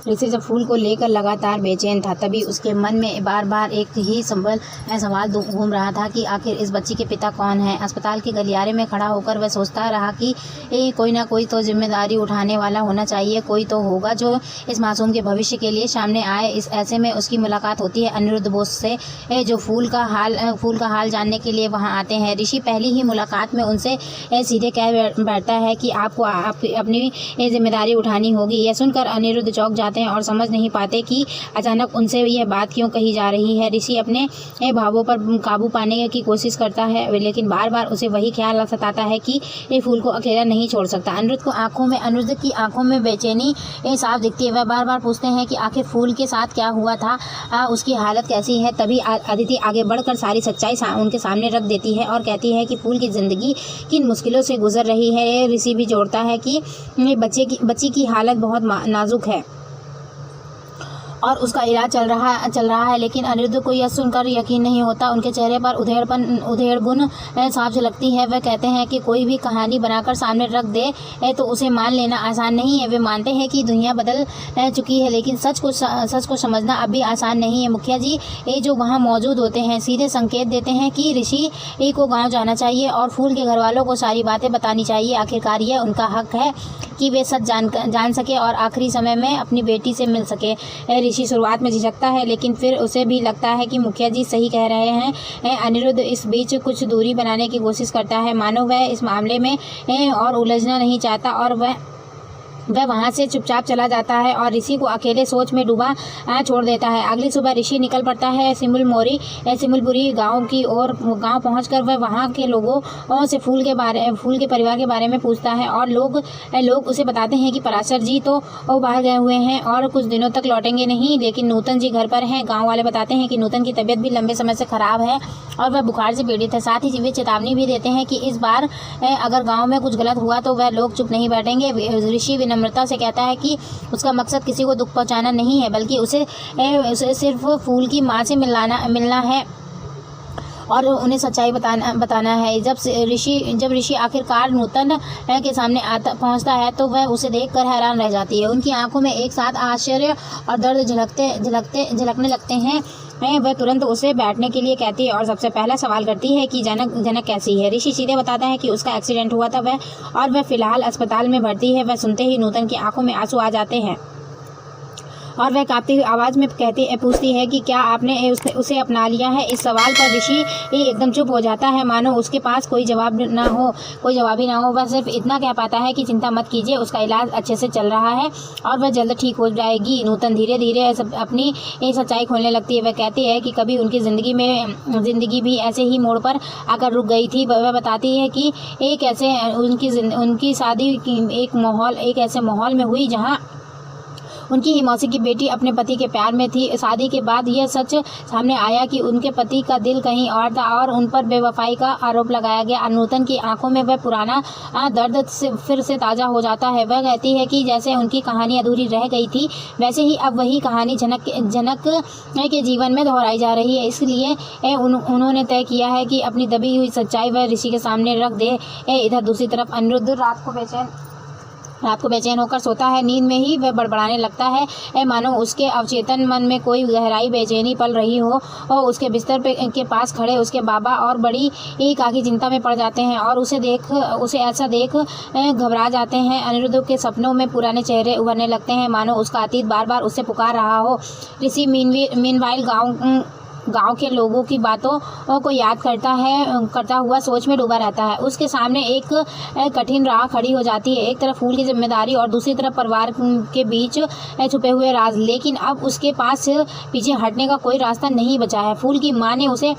ऋषि जब फूल को लेकर लगातार बेचैन था, तभी उसके मन में बार बार एक ही सवाल घूम रहा था कि आखिर इस बच्ची के पिता कौन है। अस्पताल के गलियारे में खड़ा होकर वह सोचता रहा कि कोई ना कोई तो जिम्मेदारी उठाने वाला होना चाहिए, कोई तो होगा जो इस मासूम के भविष्य के लिए सामने आए। इस ऐसे में उसकी मुलाकात होती है अनिरुद्ध बोस से, जो फूल का हाल जानने के लिए वहाँ आते हैं। ऋषि पहली ही मुलाकात में उनसे सीधे कह बैठता है कि आपको अपनी जिम्मेदारी उठानी होगी। यह सुनकर अनिरुद्ध चौंक जाते हैं और समझ नहीं पाते कि अचानक उनसे यह बात क्यों कही जा रही है। ऋषि अपने भावों पर काबू पाने की कोशिश करता है, लेकिन बार बार उसे वही ख्याल सताता है कि ये फूल को अकेला नहीं छोड़ सकता। अनिरुद्ध की आंखों में बेचैनी साफ दिखती है। वह बार बार पूछते हैं कि आखिर फूल के साथ क्या हुआ था, उसकी हालत कैसी है। तभी अदिति आगे बढ़कर सारी सच्चाई उनके सामने रख देती है और कहती है कि फूल की ज़िंदगी किन मुश्किलों से गुजर रही है। ऋषि भी जोड़ता है कि बच्ची की हालत बहुत नाजुक है और उसका इलाज चल रहा है, लेकिन अनिरुद्ध को यह सुनकर यकीन नहीं होता। उनके चेहरे पर उधेड़ गुण साफ झलकती है। वह कहते हैं कि कोई भी कहानी बनाकर सामने रख दे तो उसे मान लेना आसान नहीं है। वे मानते हैं कि दुनिया बदल चुकी है, लेकिन सच को समझना अब भी आसान नहीं है। मुखिया जी जो वहाँ मौजूद होते हैं सीधे संकेत देते हैं कि ऋषि को गाँव जाना चाहिए और फूल के घर वालों को सारी बातें बतानी चाहिए। आखिरकार यह उनका हक है कि वे सच जान सके और आखिरी समय में अपनी बेटी से मिल सके। ऋषि शुरुआत में झिझकता है, लेकिन फिर उसे भी लगता है कि मुखिया जी सही कह रहे हैं। अनिरुद्ध इस बीच कुछ दूरी बनाने की कोशिश करता है, मानो वह इस मामले में और उलझना नहीं चाहता, और वह वहाँ से चुपचाप चला जाता है और ऋषि को अकेले सोच में डूबा छोड़ देता है। अगली सुबह ऋषि निकल पड़ता है सिमुलपुरी गांव की ओर। गांव पहुंचकर वह वहाँ के लोगों से फूल के परिवार के बारे में पूछता है और लोग उसे बताते हैं कि पराशर जी तो बाहर गए हुए हैं और कुछ दिनों तक लौटेंगे नहीं, लेकिन नूतन जी घर पर हैं। गाँव वाले बताते हैं कि नूतन की तबीयत भी लंबे समय से खराब है और वह बुखार से पीड़ित है। साथ ही वे चेतावनी भी देते हैं कि इस बार अगर गाँव में कुछ गलत हुआ तो वह लोग चुप नहीं बैठेंगे। ऋषि विनम्रता से कहता है कि उसका मकसद किसी को दुख पहुंचाना नहीं है, बल्कि उसे सिर्फ फूल की माँ से मिलना है और उन्हें सच्चाई बताना है। जब ऋषि आखिरकार नूतन के सामने पहुंचता है तो वह उसे देखकर हैरान रह जाती है। उनकी आंखों में एक साथ आश्चर्य और दर्द झलकने लगते हैं। वह तुरंत उसे बैठने के लिए कहती है और सबसे पहला सवाल करती है कि जनक कैसी है। ऋषि सीधे बताता है कि उसका एक्सीडेंट हुआ था वह फिलहाल अस्पताल में भर्ती है। वह सुनते ही नूतन की आंखों में आंसू आ जाते हैं और वह कांपती हुई आवाज़ में पूछती है कि क्या आपने उसे अपना लिया है। इस सवाल पर ऋषि एकदम चुप हो जाता है, मानो उसके पास कोई जवाब ही ना हो। वह सिर्फ इतना कह पाता है कि चिंता मत कीजिए, उसका इलाज अच्छे से चल रहा है और वह जल्द ठीक हो जाएगी। नूतन धीरे धीरे अपनी सच्चाई खोलने लगती है। वह कहती है कि कभी उनकी ज़िंदगी भी ऐसे ही मोड़ पर आकर रुक गई थी। वह बताती है कि उनकी शादी एक ऐसे माहौल में हुई जहाँ उनकी ही मौसी की बेटी अपने पति के प्यार में थी। शादी के बाद यह सच सामने आया कि उनके पति का दिल कहीं और था और उन पर बेवफाई का आरोप लगाया गया। नूतन की आंखों में वह पुराना दर्द फिर से ताज़ा हो जाता है। वह कहती है कि जैसे उनकी कहानी अधूरी रह गई थी, वैसे ही अब वही कहानी जनक के जीवन में दोहराई जा रही है। इसलिए उन्होंने तय किया है कि अपनी दबी हुई सच्चाई वह ऋषि के सामने रख दे। इधर दूसरी तरफ अनिरुद्ध रात को बेचैन होकर सोता है। नींद में ही वह बड़बड़ाने लगता है, मानो उसके अवचेतन मन में कोई गहराई बेचैनी पल रही हो। और उसके बिस्तर के पास खड़े उसके बाबा और बड़ी काकी चिंता में पड़ जाते हैं और उसे ऐसा देख घबरा जाते हैं। अनिरुद्ध के सपनों में पुराने चेहरे उभरने लगते हैं, मानो उसका अतीत बार बार उससे पुकार रहा हो। ऋषि मीनवाइल गांव के लोगों की बातों को याद करता हुआ सोच में डूबा रहता है। उसके सामने एक कठिन राह खड़ी हो जाती है, एक तरफ फूल की जिम्मेदारी और दूसरी तरफ परिवार के बीच छुपे हुए राज। लेकिन अब उसके पास पीछे हटने का कोई रास्ता नहीं बचा है। फूल की माँ ने उसे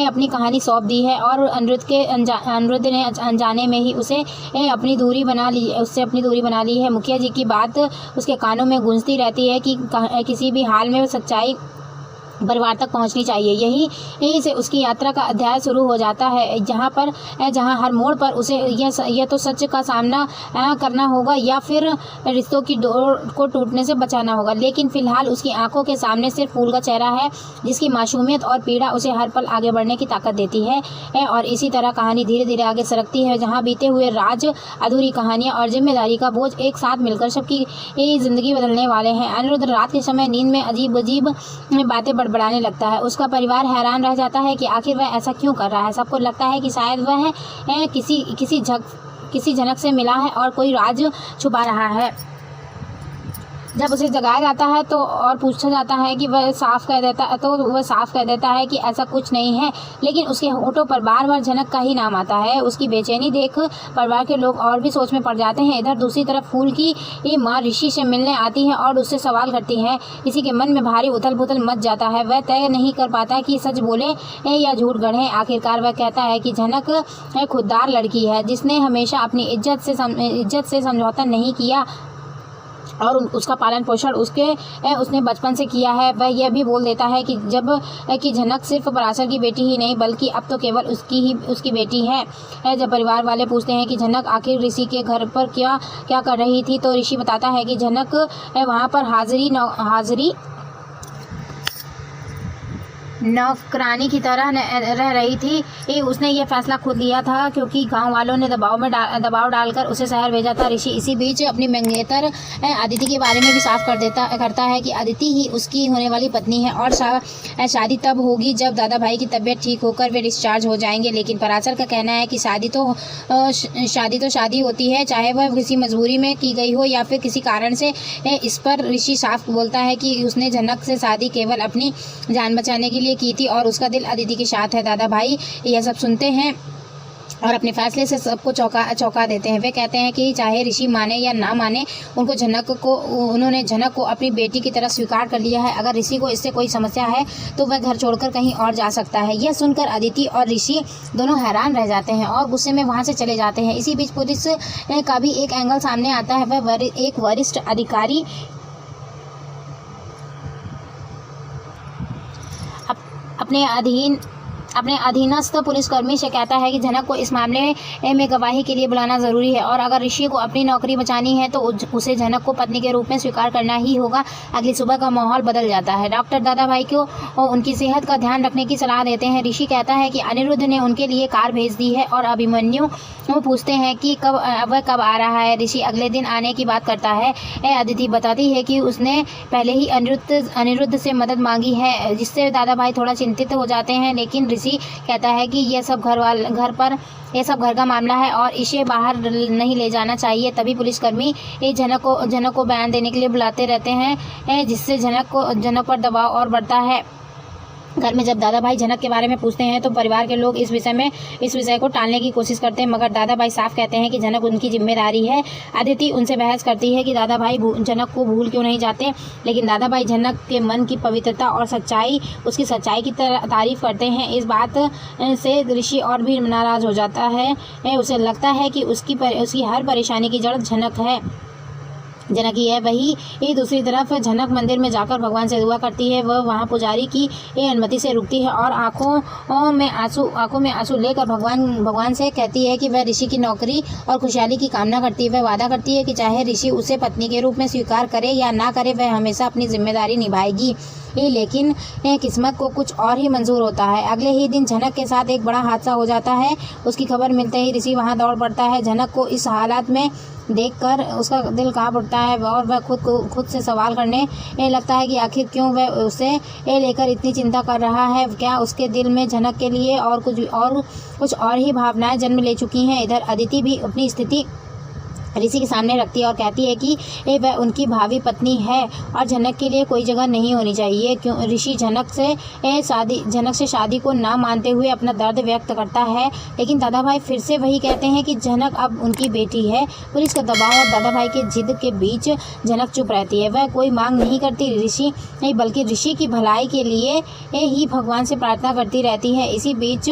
अपनी कहानी सौंप दी है और अनिरुद्ध ने अनजाने में ही उससे अपनी दूरी बना ली है। मुखिया जी की बात उसके कानों में गूंजती रहती है कि किसी भी हाल में सच्चाई परिवार तक पहुंचनी चाहिए। यहीं से उसकी यात्रा का अध्याय शुरू हो जाता है, जहां हर मोड़ पर उसे यह तो सच का सामना करना होगा या फिर रिश्तों की डोर को टूटने से बचाना होगा। लेकिन फिलहाल उसकी आंखों के सामने सिर्फ फूल का चेहरा है, जिसकी मासूमियत और पीड़ा उसे हर पल आगे बढ़ने की ताकत देती है। और इसी तरह कहानी धीरे धीरे आगे सरकती है, जहाँ बीते हुए राज, अधूरी कहानियाँ और जिम्मेदारी का बोझ एक साथ मिलकर सबकी जिंदगी बदलने वाले हैं। अनिरुद्ध रात के समय नींद में अजीब अजीब बातें बड़बड़ाने लगता है। उसका परिवार हैरान रह जाता है कि आखिर वह ऐसा क्यों कर रहा है। सबको लगता है कि शायद वह किसी झनक से मिला है और कोई राज छुपा रहा है। जब उसे जगाया जाता है तो और पूछा जाता है कि वह साफ कह देता है कि ऐसा कुछ नहीं है, लेकिन उसके होठों पर बार बार झनक का ही नाम आता है। उसकी बेचैनी देख परिवार के लोग और भी सोच में पड़ जाते हैं। इधर दूसरी तरफ फूल की माँ ऋषि से मिलने आती है और उससे सवाल करती है। किसी के मन में भारी उथल पुथल मच जाता है। वह तय नहीं कर पाता कि सच बोले या झूठ गढ़े। आखिरकार वह कहता है कि झनक खुददार लड़की है, जिसने हमेशा अपनी इज्जत से समझौता नहीं किया और उसका पालन पोषण उसने बचपन से किया है। वह यह भी बोल देता है कि झनक सिर्फ पराशर की बेटी ही नहीं, बल्कि अब तो केवल उसकी बेटी है। जब परिवार वाले पूछते हैं कि झनक आखिर ऋषि के घर पर क्या कर रही थी, तो ऋषि बताता है कि झनक वहाँ पर हाजिरी नौकरानी की तरह रह रही थी। उसने ये फैसला खुद लिया था, क्योंकि गांव वालों ने दबाव डालकर उसे शहर भेजा था। ऋषि इसी बीच अपनी मंगेतर अदिति के बारे में भी साफ करता है कि अदिति ही उसकी होने वाली पत्नी है और शादी तब होगी जब दादा भाई की तबीयत ठीक होकर वे डिस्चार्ज हो जाएंगे। लेकिन पराशर का कहना है कि शादी तो शादी होती है, चाहे वह किसी मजबूरी में की गई हो या फिर किसी कारण से। इस पर ऋषि साफ बोलता है कि उसने झनक से शादी केवल अपनी जान बचाने के लिए की थी और उसका दिल अदिति के साथ है। दादा भाई यह सब सुनते हैं और अपने फैसले से सबको चौंका देते हैं। वे कहते हैं कि चाहे ऋषि माने या ना माने, उन्होंने झनक को अपनी बेटी की तरह स्वीकार कर लिया है। अगर ऋषि को इससे कोई समस्या है तो वह घर छोड़कर कहीं और जा सकता है। यह सुनकर अदिति और ऋषि दोनों हैरान रह जाते हैं और गुस्से में वहां से चले जाते हैं। इसी बीच पुलिस का भी एक एंगल सामने आता है। वह एक वरिष्ठ अधिकारी अपने अधीनस्थ पुलिसकर्मी से कहता है कि झनक को इस मामले में गवाही के लिए बुलाना जरूरी है और अगर ऋषि को अपनी नौकरी बचानी है तो उसे झनक को पत्नी के रूप में स्वीकार करना ही होगा। अगली सुबह का माहौल बदल जाता है। डॉक्टर दादा भाई को उनकी सेहत का ध्यान रखने की सलाह देते हैं। ऋषि कहता है कि अनिरुद्ध ने उनके लिए कार भेज दी है और अभिमन्यु पूछते हैं कि वह कब आ रहा है। ऋषि अगले दिन आने की बात करता है। अदिति बताती है कि उसने पहले ही अनिरुद्ध से मदद मांगी है, जिससे दादा भाई थोड़ा चिंतित हो जाते हैं। लेकिन ऋषि कहता है कि यह सब घर का मामला है और इसे बाहर नहीं ले जाना चाहिए। तभी पुलिसकर्मी झनक को बयान देने के लिए बुलाते रहते हैं, जिससे झनक पर दबाव और बढ़ता है। घर में जब दादा भाई झनक के बारे में पूछते हैं तो परिवार के लोग इस विषय को टालने की कोशिश करते हैं, मगर दादा भाई साफ कहते हैं कि झनक उनकी जिम्मेदारी है। अदिति उनसे बहस करती है कि दादा भाई झनक को भूल क्यों नहीं जाते, लेकिन दादा भाई झनक के मन की पवित्रता और उसकी सच्चाई की तारीफ करते हैं। इस बात से ऋषि और भी नाराज हो जाता है। उसे लगता है कि उसकी हर परेशानी की जड़ झनक ही है। वही दूसरी तरफ झनक मंदिर में जाकर भगवान से दुआ करती है। वह वहाँ पुजारी की अनुमति से रुकती है और आंखों में आंसू लेकर भगवान से कहती है कि वह ऋषि की नौकरी और खुशहाली की कामना करती है। वह वादा करती है कि चाहे ऋषि उसे पत्नी के रूप में स्वीकार करे या ना करे, वह हमेशा अपनी जिम्मेदारी निभाएगी। लेकिन किस्मत को कुछ और ही मंजूर होता है। अगले ही दिन झनक के साथ एक बड़ा हादसा हो जाता है। उसकी खबर मिलते ही ऋषि वहां दौड़ पड़ता है। झनक को इस हालात में देखकर उसका दिल कांप उठता है और वह खुद से सवाल करने लगता है कि आखिर क्यों वह उसे लेकर इतनी चिंता कर रहा है। क्या उसके दिल में झनक के लिए और कुछ और ही भावनाएं जन्म ले चुकी हैं। इधर अदिति भी अपनी स्थिति ऋषि के सामने रखती है और कहती है कि वह उनकी भावी पत्नी है और झनक के लिए कोई जगह नहीं होनी चाहिए। क्यों ऋषि झनक से शादी को ना मानते हुए अपना दर्द व्यक्त करता है, लेकिन दादा भाई फिर से वही कहते हैं कि झनक अब उनकी बेटी है। पुलिस का दबाव और दादा भाई के जिद के बीच झनक चुप रहती है। वह कोई मांग नहीं करती बल्कि ऋषि की भलाई के लिए ही भगवान से प्रार्थना करती रहती है। इसी बीच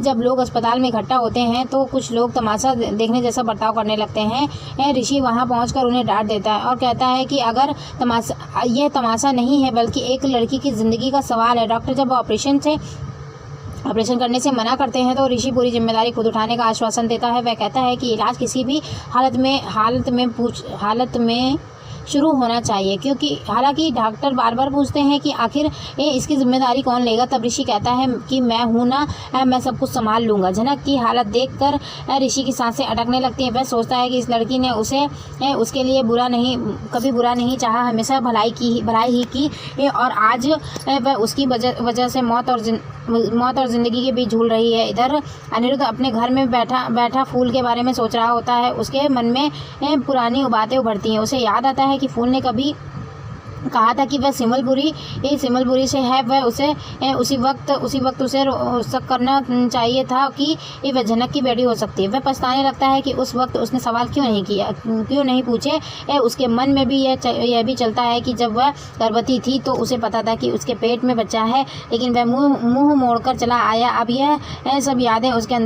जब लोग अस्पताल में इकट्ठा होते हैं तो कुछ लोग तमाशा देखने जैसा बर्ताव करने लगते हैं। ऋषि वहां पहुंचकर उन्हें डांट देता है और कहता है कि अगर यह तमाशा नहीं है बल्कि एक लड़की की ज़िंदगी का सवाल है। डॉक्टर जब ऑपरेशन करने से मना करते हैं तो ऋषि पूरी जिम्मेदारी खुद उठाने का आश्वासन देता है। वह कहता है कि इलाज किसी भी हालत में शुरू होना चाहिए, क्योंकि हालांकि डॉक्टर बार बार पूछते हैं कि आखिर इसकी जिम्मेदारी कौन लेगा। तब ऋषि कहता है कि मैं हूँ ना, मैं सब कुछ संभाल लूँगा। जनक की हालत देखकर ऋषि की सांसें अटकने लगती हैं। वह सोचता है कि इस लड़की ने उसके लिए कभी बुरा नहीं चाहा, हमेशा भलाई ही की और आज वह उसकी वजह से मौत और ज़िंदगी के बीच झूल रही है। इधर अनिरुद्ध अपने घर में बैठा फूल के बारे में सोच रहा होता है। उसके मन में पुरानी बातें उभरती हैं। उसे याद आता है कि फूल ने कभी कहा था कि वह सिमलपुरी से है। वह उसी वक्त उसे शक करना चाहिए था कि वह जनक की बेटी हो सकती है। वह पछताने लगता है कि उस वक्त उसने सवाल क्यों नहीं पूछे। उसके मन में भी यह भी चलता है कि जब वह गर्भवती थी तो उसे पता था कि उसके पेट में बच्चा है, लेकिन वह मुंह मोड़कर चला आया। अब यह सब यादें उसके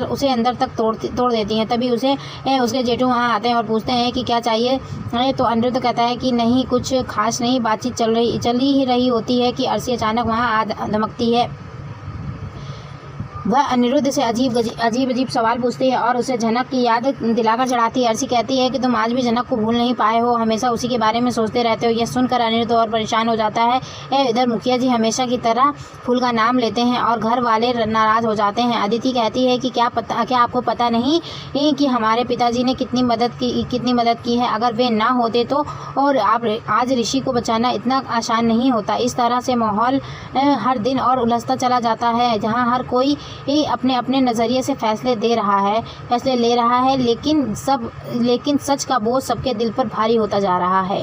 उसे अंदर तक तोड़ देती हैं। तभी उसके जेठू वहाँ आते हैं और पूछते हैं कि क्या चाहिए। तो अनिरुद्ध कहता है कि नहीं, कुछ खास नहीं। बातचीत चल ही रही होती है कि अर्शी अचानक वहाँ धमकती है। वह अनिरुद्ध से अजीब सवाल पूछती है और उसे जनक की याद दिलाकर चढ़ाती है। अर्शी कहती है कि तुम आज भी जनक को भूल नहीं पाए हो, हमेशा उसी के बारे में सोचते रहते हो। यह सुनकर अनिरुद्ध और परेशान हो जाता है। इधर मुखिया जी हमेशा की तरह फूल का नाम लेते हैं और घर वाले नाराज हो जाते हैं। अदिति कहती है कि क्या आपको पता नहीं कि हमारे पिताजी ने कितनी मदद की है। अगर वे ना होते तो और आज ऋषि को बचाना इतना आसान नहीं होता। इस तरह से माहौल हर दिन और उलझता चला जाता है, जहाँ हर कोई अपने नज़रिए से फैसले ले रहा है, लेकिन सच का बोझ सबके दिल पर भारी होता जा रहा है।